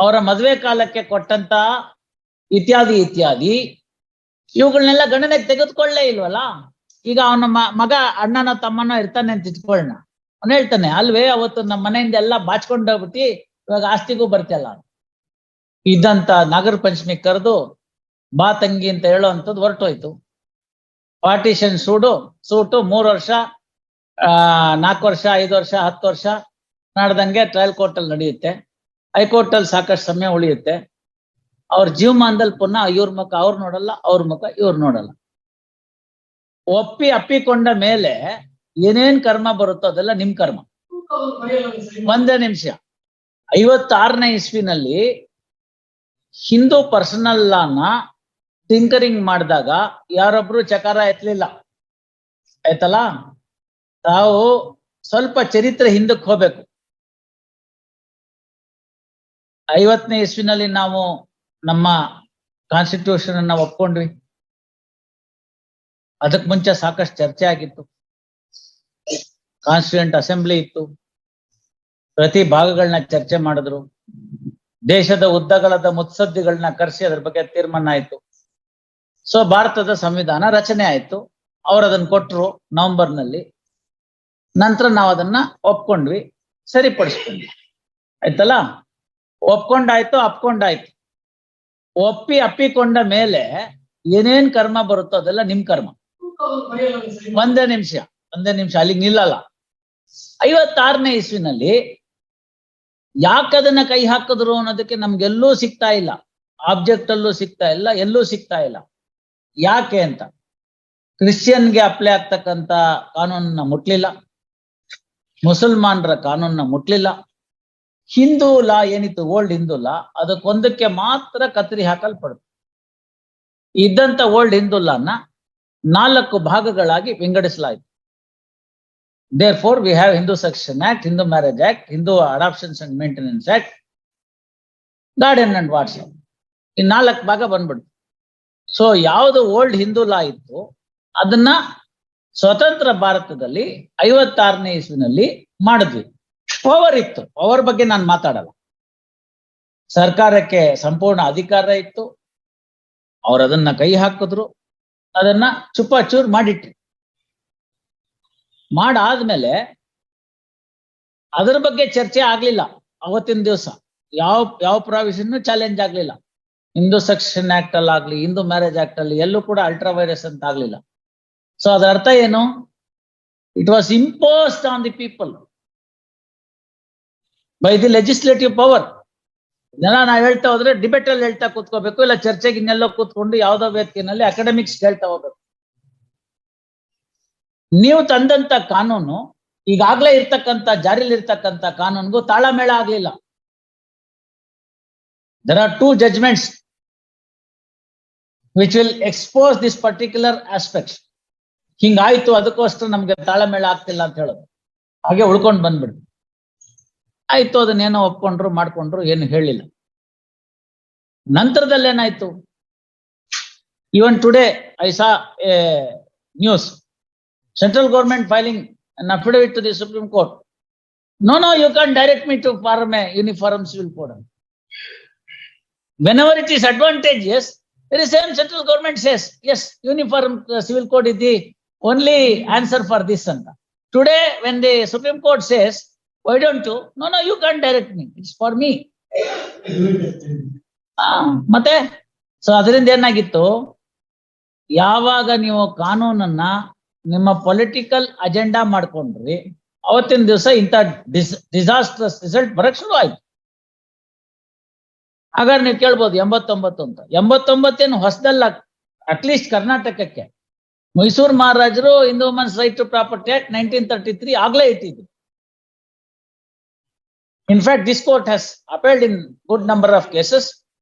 ಅವರ ಮದುವೆ ಕಾಲಕ್ಕೆ ಕೊಟ್ಟಂತ ಇತ್ಯಾದಿ ಇತ್ಯಾದಿ ಇವುಗಳನ್ನೆಲ್ಲ ಗಣನೆಗೆ ತೆಗೆದುಕೊಳ್ಳೇ ಇಲ್ವಲ್ಲ. ಈಗ ಅವನ ಮಗ ಅಣ್ಣನ ತಮ್ಮನ ಇರ್ತಾನೆ ಅಂತ ಇಟ್ಕೊಳ್ಳೋಣ, ಅವನು ಹೇಳ್ತಾನೆ ಅಲ್ವೇ ಅವತ್ತು ನಮ್ಮ ಮನೆಯಿಂದ ಎಲ್ಲ ಬಾಚ್ಕೊಂಡು ಹೋಗ್ಬಿಟ್ಟು ಇವಾಗ ಆಸ್ತಿಗೂ ಬರ್ತಿಲ್ಲ ಇದ್ದಂತ ನಾಗರ ಪಂಚಮಿ ಕರೆದು ಬಾ ತಂಗಿ ಅಂತ ಹೇಳೋ ಅಂತದ್ದು ಹೊರಟೋಯ್ತು. ಪಾರ್ಟಿಷನ್ ಸೂಟು 3 ವರ್ಷ 4 ವರ್ಷ 5 ವರ್ಷ 10 ವರ್ಷ ನಡೆದಂಗೆ ಟ್ರಯಲ್ ಕೋರ್ಟ್ ಅಲ್ಲಿ ನಡೆಯುತ್ತೆ. ಹೈಕೋರ್ಟ್ ಅಲ್ಲಿ ಸಾಕಷ್ಟು ಸಮಯ ಉಳಿಯುತ್ತೆ. ಅವ್ರ ಜೀವಮಾನದಲ್ಲಿ ಪುನಃ ಇವ್ರ ಮುಖ ಅವ್ರು ನೋಡಲ್ಲ, ಅವ್ರ ಮುಖ ಇವ್ರು ನೋಡಲ್ಲ. ಅಪ್ಪಿಕೊಂಡ ಮೇಲೆ ಏನೇನ್ ಕರ್ಮ ಬರುತ್ತೋ ಅದೆಲ್ಲ ನಿಮ್ ಕರ್ಮ. ಒಂದೇ ನಿಮಿಷ. 56ನೇ ಇಸ್ವಿನಲ್ಲಿ ಹಿಂದೂ ಪರ್ಸನಲ್ ಲಾನ ಟಿಂಕರಿಂಗ್ ಮಾಡಿದಾಗ ಯಾರೊಬ್ರು ಚಕಾರ ಎತ್ತಲಿಲ್ಲ, ಆಯ್ತಲ್ಲ. ತಾವು ಸ್ವಲ್ಪ ಚರಿತ್ರೆ ಹಿಂದಕ್ಕೆ ಹೋಗ್ಬೇಕು. 50ನೇ ಇಸ್ವಿನಲ್ಲಿ ನಾವು ನಮ್ಮ ಕಾನ್ಸ್ಟಿಟ್ಯೂಷನ್ ಅನ್ನ ಒಪ್ಕೊಂಡ್ವಿ. ಅದಕ್ಕೆ ಮುಂಚೆ ಸಾಕಷ್ಟು ಚರ್ಚೆ ಆಗಿತ್ತು. ಕಾನ್ಸ್ಟಿಟ್ಯೂಂಟ್ ಅಸೆಂಬ್ಲಿ ಇತ್ತು, ಪ್ರತಿ ಭಾಗಗಳನ್ನ ಚರ್ಚೆ ಮಾಡಿದ್ರು. ದೇಶದ ಉದ್ದಗಲದ ಮುತ್ಸದ್ದಿಗಳನ್ನ ಕರೆಸಿ ಅದ್ರ ಬಗ್ಗೆ ತೀರ್ಮಾನ ಆಯ್ತು. ಸೊ ಭಾರತದ ಸಂವಿಧಾನ ರಚನೆ ಆಯ್ತು. ಅವ್ರು ಅದನ್ನ ಕೊಟ್ರು ನವೆಂಬರ್ನಲ್ಲಿ. ನಂತರ ನಾವು ಅದನ್ನ ಒಪ್ಕೊಂಡ್ವಿ, ಸರಿಪಡಿಸ್ಕೊಂಡ್ವಿ, ಆಯ್ತಲ್ಲ. ಒಪ್ಕೊಂಡಾಯ್ತು. ಅಪ್ಪಿಕೊಂಡ ಮೇಲೆ ಏನೇನ್ ಕರ್ಮ ಬರುತ್ತೋ ಅದೆಲ್ಲ ನಿಮ್ ಕರ್ಮ. ಒಂದೇ ನಿಮಿಷ ಅಲ್ಲಿಗೆ ನಿಲ್ಲಲ್ಲ. 56ನೇ ಇಸ್ವಿನಲ್ಲಿ ಯಾಕದನ್ನ ಕೈ ಹಾಕಿದ್ರು ಅನ್ನೋದಕ್ಕೆ ನಮ್ಗೆಲ್ಲೂ ಸಿಗ್ತಾ ಇಲ್ಲ. ಆಬ್ಜೆಕ್ಟ್ ಅಲ್ಲೂ ಸಿಗ್ತಾ ಇಲ್ಲ, ಎಲ್ಲೂ ಸಿಗ್ತಾ ಇಲ್ಲ. ಯಾಕೆ ಅಂತ, ಕ್ರಿಶ್ಚಿಯನ್ಗೆ ಅಪ್ಲೈ ಆಗ್ತಕ್ಕಂತ ಕಾನೂನನ್ನ ಮುಟ್ಲಿಲ್ಲ, ಮುಸಲ್ಮಾನರ ಕಾನೂನನ್ನ ಮುಟ್ಲಿಲ್ಲ. ಹಿಂದೂ ಲಾ ಏನಿತ್ತು, ಓಲ್ಡ್ ಹಿಂದೂ ಲಾ, ಅದಕ್ಕೊಂದಕ್ಕೆ ಮಾತ್ರ ಕತ್ತರಿ ಹಾಕಲ್ಪಡ್ತು. ಇದ್ದಂತ ಓಲ್ಡ್ ಹಿಂದೂ ಲಾನ 4 ಭಾಗಗಳಾಗಿ ವಿಂಗಡಿಸಲಾಯಿತು. Therefore, we have Hindu Succession Act, Hindu Marriage Act, Hindu Adoptions and Maintenance Act, Guardian and Wardship. ಈ 4 ಭಾಗ ಬಂದ್ಬಿಡ್ತು. ಸೊ ಯಾವುದು ಓಲ್ಡ್ ಹಿಂದೂ ಲಾ ಇತ್ತು ಅದನ್ನ ಸ್ವತಂತ್ರ ಭಾರತದಲ್ಲಿ 56ನೇ ಇಸ್ವಿನಲ್ಲಿ ಮಾಡಿದ್ವಿ. ಪವರ್ ಇತ್ತು, ಪವರ್ ಬಗ್ಗೆ ನಾನು ಮಾತಾಡಲ್ಲ. ಸರ್ಕಾರಕ್ಕೆ ಸಂಪೂರ್ಣ ಅಧಿಕಾರ ಇತ್ತು. ಅವ್ರು ಅದನ್ನ ಕೈ ಹಾಕಿದ್ರು, ಅದನ್ನ ಚೂಪಾಚೂರ್ ಮಾಡಿಟ್ರು. ಮಾಡಾದ್ಮೇಲೆ ಅದರ ಬಗ್ಗೆ ಚರ್ಚೆ ಆಗ್ಲಿಲ್ಲ. ಅವತ್ತಿನ ದಿವಸ ಯಾವ ಪ್ರಾವಿಷನ್ ಚಾಲೆಂಜ್ ಆಗ್ಲಿಲ್ಲ. ಹಿಂದೂ ಸೆಕ್ಷನ್ ಆಕ್ಟ್ ಅಲ್ಲಿ ಆಗ್ಲಿ, ಹಿಂದೂ ಮ್ಯಾರೇಜ್ ಆಕ್ಟ್ ಅಲ್ಲಿ ಎಲ್ಲೂ ಕೂಡ ಅಲ್ಟ್ರಾ ವೈರಸ್ ಅಂತ ಆಗ್ಲಿಲ್ಲ. ಸೊ ಅದರ ಅರ್ಥ ಏನು? It was imposed on the people by the legislative power. ಇದೆಲ್ಲ ನಾವು ಹೇಳ್ತಾ ಹೋದ್ರೆ ಡಿಬೇಟ್ ಅಲ್ಲಿ ಹೇಳ್ತಾ ಕೂತ್ಕೋಬೇಕು, ಇಲ್ಲ ಚರ್ಚೆಗೆ ಇನ್ನೆಲ್ಲೋ ಕೂತ್ಕೊಂಡು ಯಾವ್ದೋ ವೇದಿಕೆಯಲ್ಲಿ ಅಕಾಡೆಮಿಕ್ಸ್ ಹೇಳ್ತಾ ಹೋಗ್ಬೇಕು. ನೀವು ತಂದಂತ ಕಾನೂನು ಈಗಾಗ್ಲೇ ಇರ್ತಕ್ಕಂಥ ಜಾರಿಲಿ ಇರ್ತಕ್ಕಂಥ ಕಾನೂನಿಗೂ ತಾಳಮೇಳ ಆಗ್ಲಿಲ್ಲ. There are 2 judgments which will expose this particular aspect. ಹಿಂಗಾಯ್ತು, ಅದಕ್ಕೋಸ್ಕರ ನಮ್ಗೆ ತಾಳಮೇಳ ಆಗ್ತಿಲ್ಲ ಅಂತ ಹೇಳೋದು, ಹಾಗೆ ಉಳ್ಕೊಂಡು ಬಂದ್ಬಿಡ್ತು. ಆಯ್ತು, ಅದನ್ನೇನೋ ಒಪ್ಕೊಂಡ್ರು ಮಾಡ್ಕೊಂಡ್ರು, ಏನು ಹೇಳಿಲ್ಲ. ನಂತರದಲ್ಲಿ ಏನಾಯ್ತು? Even today I saw A news, central government filing an affidavit to the Supreme Court. No, you can't direct me to form a uniform civil code. Whenever it is advantageous, the same central government says, yes, uniform civil code is the only answer for this. Today, when the Supreme Court says, why don't you? No, you can't direct me. It's for me. ಮತ್ತೆ so ಅದರಿಂದ ಏನಾಗಿತ್ತು, ಯಾವಾಗ ನೀವು ಕಾನೂನನ್ನ ನಿಮ್ಮ political agenda ಮಾಡ್ಕೊಂಡ್ರಿ, ಅವತ್ತಿನ ದಿವಸ ಇಂಥ ಡಿಸಾಸ್ಟ್ರಸ್ ರಿಸಲ್ಟ್ ಬರಕ್ ಶುರು ಆಯ್ತು. ಹಾಗಾದ್ರೆ ನೀವು ಕೇಳ್ಬೋದು 89 ಅಂತ. 89 ಏನು ಹೊಸದಲ್ಲ. ಅಟ್ಲೀಸ್ಟ್ ಕರ್ನಾಟಕಕ್ಕೆ ಮೈಸೂರು ಮಹಾರಾಜರು Hindu women's right to property act 1933 ಆಗ್ಲೇ ಇಟ್ಟಿದ್ರು. In fact this court has appealed in good number of cases,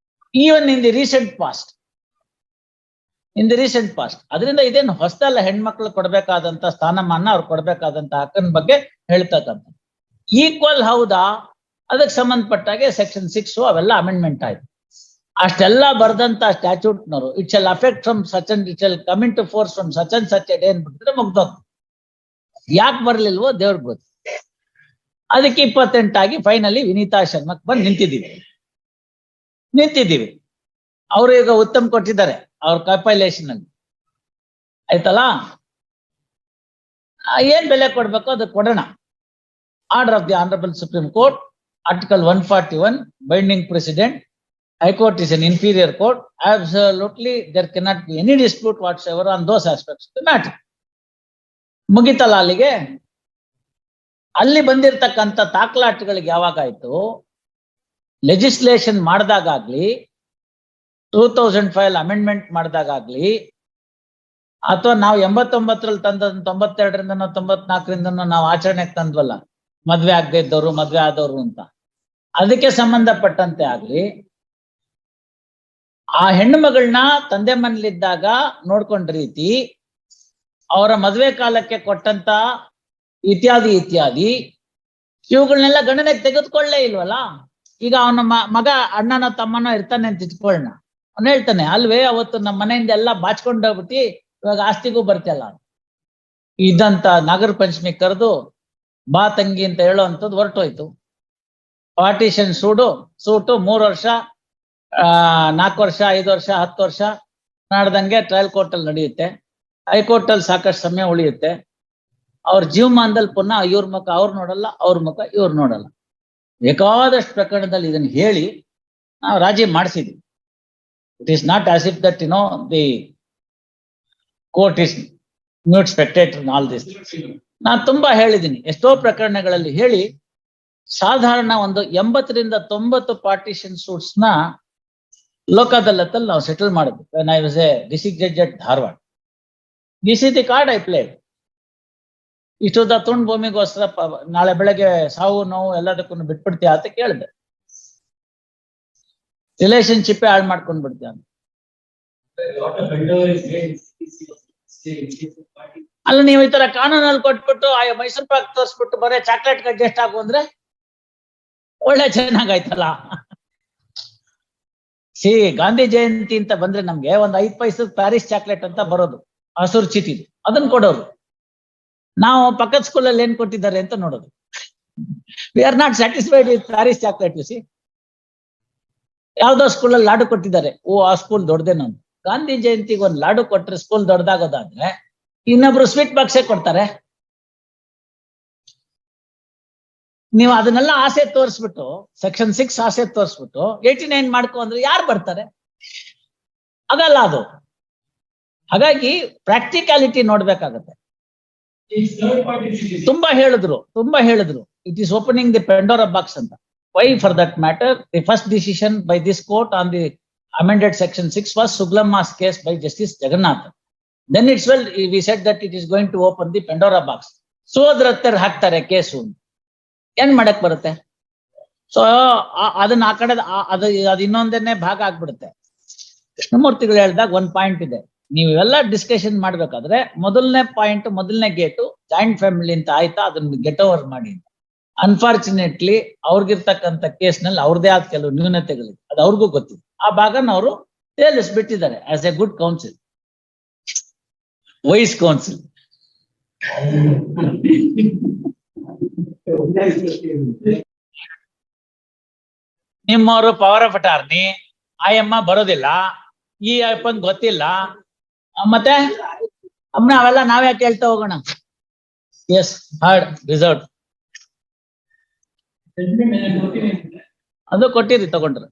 even in the recent past. ಅದರಿಂದ ಇದೇನು ಹೊಸದಲ್ಲ. ಹೆಣ್ಮಕ್ಳು ಕೊಡ್ಬೇಕಾದಂತ ಸ್ಥಾನಮಾನ, ಅವ್ರು ಕೊಡ್ಬೇಕಾದಂತ ಹಕ್ಕನ ಬಗ್ಗೆ ಹೇಳ್ತಕ್ಕಂಥ. ಈಕ್ವಲ್ ಹೌದಾ? ಅದಕ್ಕೆ ಸಂಬಂಧಪಟ್ಟಾಗೆ ಸೆಕ್ಷನ್ 6 ಅವೆಲ್ಲ ಅಮೆಂಡ್ಮೆಂಟ್ ಆಯ್ತು. ಅಷ್ಟೆಲ್ಲ ಬರ್ದಂತ ಸ್ಟ್ಯಾಚ್ಯೂಟ್ನವರು it shall effect from such and it shall come into force from such and such a day ಅನ್ಬಿಟ್ಟಿದ್ರೆ ಮುಗ್ದೋದು. ಯಾಕೆ ಬರ್ಲಿಲ್ವೋ ದೇವ್ರಿಗೆ ಗೊತ್ತು. ಅದಕ್ಕೆ 28 ಆಗಿ ಫೈನಲಿ ವಿನೀತಾ ಶರ್ಮಕ್ ಬಂದು ನಿಂತಿದ್ದೀವಿ. ನಿಂತಿದ್ದೀವಿ. ಅವರು ಈಗ ಉತ್ತಮ್ ಕೊಟ್ಟಿದ್ದಾರೆ ಅವ್ರ ಕಂಪೈಲೇಷನ್ ಅಲ್ಲಿ, ಆಯ್ತಲ್ಲ. ಏನ್ ಬೆಲೆ ಕೊಡ್ಬೇಕು ಅದು ಕೊಡೋಣ. Order of the honourable supreme court, article 141, binding president. High Court is an inferior court. Absolutely, there cannot be any dispute whatsoever on those aspects of the matter. ಮುಗಿತಲ್ಲ ಅಲ್ಲಿಗೆ. ಅಲ್ಲಿ ಬಂದಿರತಕ್ಕಂಥ ತಾಕಲಾಟಗಳಿಗೆ ಯಾವಾಗಾಯ್ತು, ಲೆಜಿಸ್ಲೇಷನ್ ಮಾಡಿದಾಗ್ಲಿ, 2005 ಅಮೆಂಡ್ಮೆಂಟ್ ಮಾಡಿದಾಗ್ಲಿ, ಅಥವಾ ನಾವು 89ರಲ್ಲಿ ತಂದ 92ರಿಂದ 94ರಿಂದ ನಾವು ಆಚರಣೆಗೆ ತಂದ್ವಲ್ಲ, ಮದ್ವೆ ಆಗದೆ ಇದ್ದವರು ಮದ್ವೆ ಆದವರು ಅಂತ, ಅದಕ್ಕೆ ಸಂಬಂಧಪಟ್ಟಂತೆ ಆಗ್ಲಿ, ಆ ಹೆಣ್ಣು ಮಗಳನ್ನ ತಂದೆ ಮನೇಲಿದ್ದಾಗ ನೋಡ್ಕೊಂಡ ರೀತಿ, ಅವರ ಮದುವೆ ಕಾಲಕ್ಕೆ ಕೊಟ್ಟಂತ ಇತ್ಯಾದಿ ಇತ್ಯಾದಿ ಇವುಗಳನ್ನೆಲ್ಲ ಗಣನೆಗೆ ತೆಗೆದುಕೊಳ್ಳೇ ಇಲ್ವಲ್ಲ. ಈಗ ಅವನ ಮಗ ಅಣ್ಣನೋ ತಮ್ಮನೋ ಇರ್ತಾನೆ ಅಂತ ಇಟ್ಕೊಳ್ಳೋಣ, ಅವನು ಹೇಳ್ತಾನೆ ಅಲ್ವೇ ಅವತ್ತು ನಮ್ಮ ಮನೆಯಿಂದ ಎಲ್ಲ ಬಾಚ್ಕೊಂಡೋಗ್ಬಿಟ್ಟು ಇವಾಗ ಆಸ್ತಿಗೂ ಬರ್ತಿಲ್ಲ. ಇದ್ದಂತ ನಾಗರ ಪಂಚಮಿ ಕರೆದು ಬಾ ತಂಗಿ ಅಂತ ಹೇಳೋ ಅಂಥದ್ದು ಹೊರಟೋಯ್ತು. ಪಾರ್ಟಿಷನ್ ಸೂಟು 3 ವರ್ಷ, 4 ವರ್ಷ, 5 ವರ್ಷ, 10 ವರ್ಷ ನಾಡ್ದಂಗೆ ಟ್ರಯಲ್ ಕೋರ್ಟ್ ಅಲ್ಲಿ ನಡೆಯುತ್ತೆ. ಹೈಕೋರ್ಟ್ ಅಲ್ಲಿ ಸಾಕಷ್ಟು ಸಮಯ ಉಳಿಯುತ್ತೆ. ಅವ್ರ ಜೀವಮಾನದಲ್ಲಿ ಪುನಃ ಇವ್ರ ಮುಖ ಅವ್ರು ನೋಡಲ್ಲ, ಅವ್ರ ಮುಖ ಇವ್ರು ನೋಡಲ್ಲ. ಬೇಕಾದಷ್ಟು ಪ್ರಕರಣದಲ್ಲಿ ಇದನ್ನ ಹೇಳಿ ನಾವು ರಾಜಿ ಮಾಡಿಸಿದ್ವಿ. It is not as if that the court is mute spectator in all this. ನಾನು ತುಂಬಾ ಹೇಳಿದ್ದೀನಿ, ಎಷ್ಟೋ ಪ್ರಕರಣಗಳಲ್ಲಿ ಹೇಳಿ ಸಾಧಾರಣ ಒಂದು 80ರಿಂದ 90 ಪಾರ್ಟಿಷನ್ ಸೂಟ್ಸ್ ನ ಲೋಕದಲ್ಲತ್ತಲ್ಲಿ ನಾವು ಸೆಟಲ್ ಮಾಡಿದ್ವಿ. when I was a district judge at Dharwad. This is the card I played. ಇಷ್ಟುದ ತುಂಡು ಭೂಮಿಗೋಸ್ಕರ ನಾಳೆ ಬೆಳಗ್ಗೆ ಸಾವು ನೋವು ಎಲ್ಲದಕ್ಕೂ ಬಿಟ್ಬಿಡ್ತೀಯ ಅಂತ ಕೇಳಿದೆ. ರಿಲೇಶನ್ಶಿಪ್ ಹಾಳು ಮಾಡ್ಕೊಂಡ್ ಬಿಡ್ತೀಯ ಅಂತ. ಅಲ್ಲ, ನೀವು ಈ ತರ ಕಾನೂನಲ್ಲಿ ಕೊಟ್ಬಿಟ್ಟು ಮೈಸೂರು ಪಾಕ್ ತೋರಿಸ್ಬಿಟ್ಟು ಬರೀ ಚಾಕ್ಲೇಟ್ ಅಡ್ಜಸ್ಟ್ ಆಗು ಅಂದ್ರೆ ಒಳ್ಳೆ ಚೆನ್ನಾಗಾಯ್ತಲ್ಲ. ಗಾಂಧಿ ಜಯಂತಿ ಅಂತ ಬಂದ್ರೆ ನಮ್ಗೆ ಒಂದ್ 5 ಪೈಸದ ಪ್ಯಾರಿಸ್ ಚಾಕ್ಲೇಟ್ ಅಂತ ಬರೋದು, ಹಸುರು ಚೀಟಿದು, ಅದನ್ನ ಕೊಡೋರು. ನಾವು ಪಕ್ಕದ ಸ್ಕೂಲಲ್ಲಿ ಏನ್ ಕೊಟ್ಟಿದ್ದಾರೆ ಅಂತ ನೋಡೋದು. We are not satisfied with Paris chocolate. U C, ಯಾವ್ದೋ ಸ್ಕೂಲಲ್ಲಿ ಲಾಡು ಕೊಟ್ಟಿದ್ದಾರೆ, ಓ ಆ ಸ್ಕೂಲ್ ದೊಡ್ಡದೇನೋ. ಗಾಂಧಿ ಜಯಂತಿಗೆ ಒಂದ್ ಲಾಡು ಕೊಟ್ರೆ ಸ್ಕೂಲ್ ದೊಡ್ಡದಾಗೋದಾದ್ರೆ ಇನ್ನೊಬ್ರು ಸ್ವೀಟ್ ಬಾಕ್ಸೇ ಕೊಡ್ತಾರೆ. ನೀವು ಅದನ್ನೆಲ್ಲ ಆಸೆ ತೋರಿಸ್ಬಿಟ್ಟು, ಸೆಕ್ಷನ್ 6 ಆಸೆ ತೋರಿಸ್ಬಿಟ್ಟು 89 ಮಾಡ್ಕೊ ಅಂದ್ರೆ ಯಾರು ಬರ್ತಾರೆ? ಅದಲ್ಲ ಅದು. ಹಾಗಾಗಿ ಪ್ರಾಕ್ಟಿಕಾಲಿಟಿ ನೋಡ್ಬೇಕಾಗತ್ತೆ. ತುಂಬಾ ಹೇಳಿದ್ರು it is opening the Pandora box ಅಂತ. Why for that matter the first decision by this court on the amended section 6 was Suglamma's case by Justice Jagannath. Then it's well we said that it is going to open the Pandora box. So ಅದ್ರ ಹತ್ತಿರ ಹಾಕ್ತಾರೆ case, ಏನ್ ಮಾಡಕ್ ಬರುತ್ತೆ? So ಅದನ್ನ ಆ ಕಡೆ ಅದು ಇನ್ನೊಂದನ್ನೇ ಭಾಗ ಆಗ್ಬಿಡುತ್ತೆ. ಕೃಷ್ಣಮೂರ್ತಿಗಳು ಹೇಳಿದಾಗ ಒಂದ್ ಪಾಯಿಂಟ್ ಇದೆ, ನೀವು ಇವೆಲ್ಲ ಡಿಸ್ಕಷನ್ ಮಾಡ್ಬೇಕಾದ್ರೆ ಮೊದಲನೇ ಪಾಯಿಂಟ್, ಮೊದಲನೇ ಗೇಟು ಜಾಯಿಂಟ್ ಫ್ಯಾಮಿಲಿ ಅಂತ ಆಯ್ತಾ, ಅದನ್ನ ಗೆಟ್ ಓವರ್ ಮಾಡಿ. ಅನ್ಫಾರ್ಚುನೇಟ್ಲಿ ಅವ್ರಿಗಿರ್ತಕ್ಕಂಥ ಕೇಸ್ನಲ್ಲಿ ಅವ್ರದೇ ಆದ ಕೆಲವು ನ್ಯೂನತೆಗಳಿದೆ, ಅದು ಅವ್ರಿಗೂ ಗೊತ್ತಿದೆ. ಆ ಭಾಗನ ಅವರು ತೇಲಿಸ್ಬಿಟ್ಟಿದ್ದಾರೆ as a good counsel, wise counsel. ನಿಮ್ಮವರು ಪವರ್ ಆಫ್ ಅಟಾರ್ನಿ, ಆಯಮ್ಮ ಬರೋದಿಲ್ಲ, ಈ ಅಪ್ಪನ್ ಗೊತ್ತಿಲ್ಲ, ಮತ್ತೆ ಅಮ್ಮನ ಅವೆಲ್ಲ ನಾವ್ಯಾಕೆ ಹೇಳ್ತಾ ಹೋಗೋಣ? ಎಸ್, ಹಾರ್ಡ್ ರಿಸರ್ವ್ ಅದು ಕೊಟ್ಟಿರಿ, ತಗೊಂಡ್ರೆ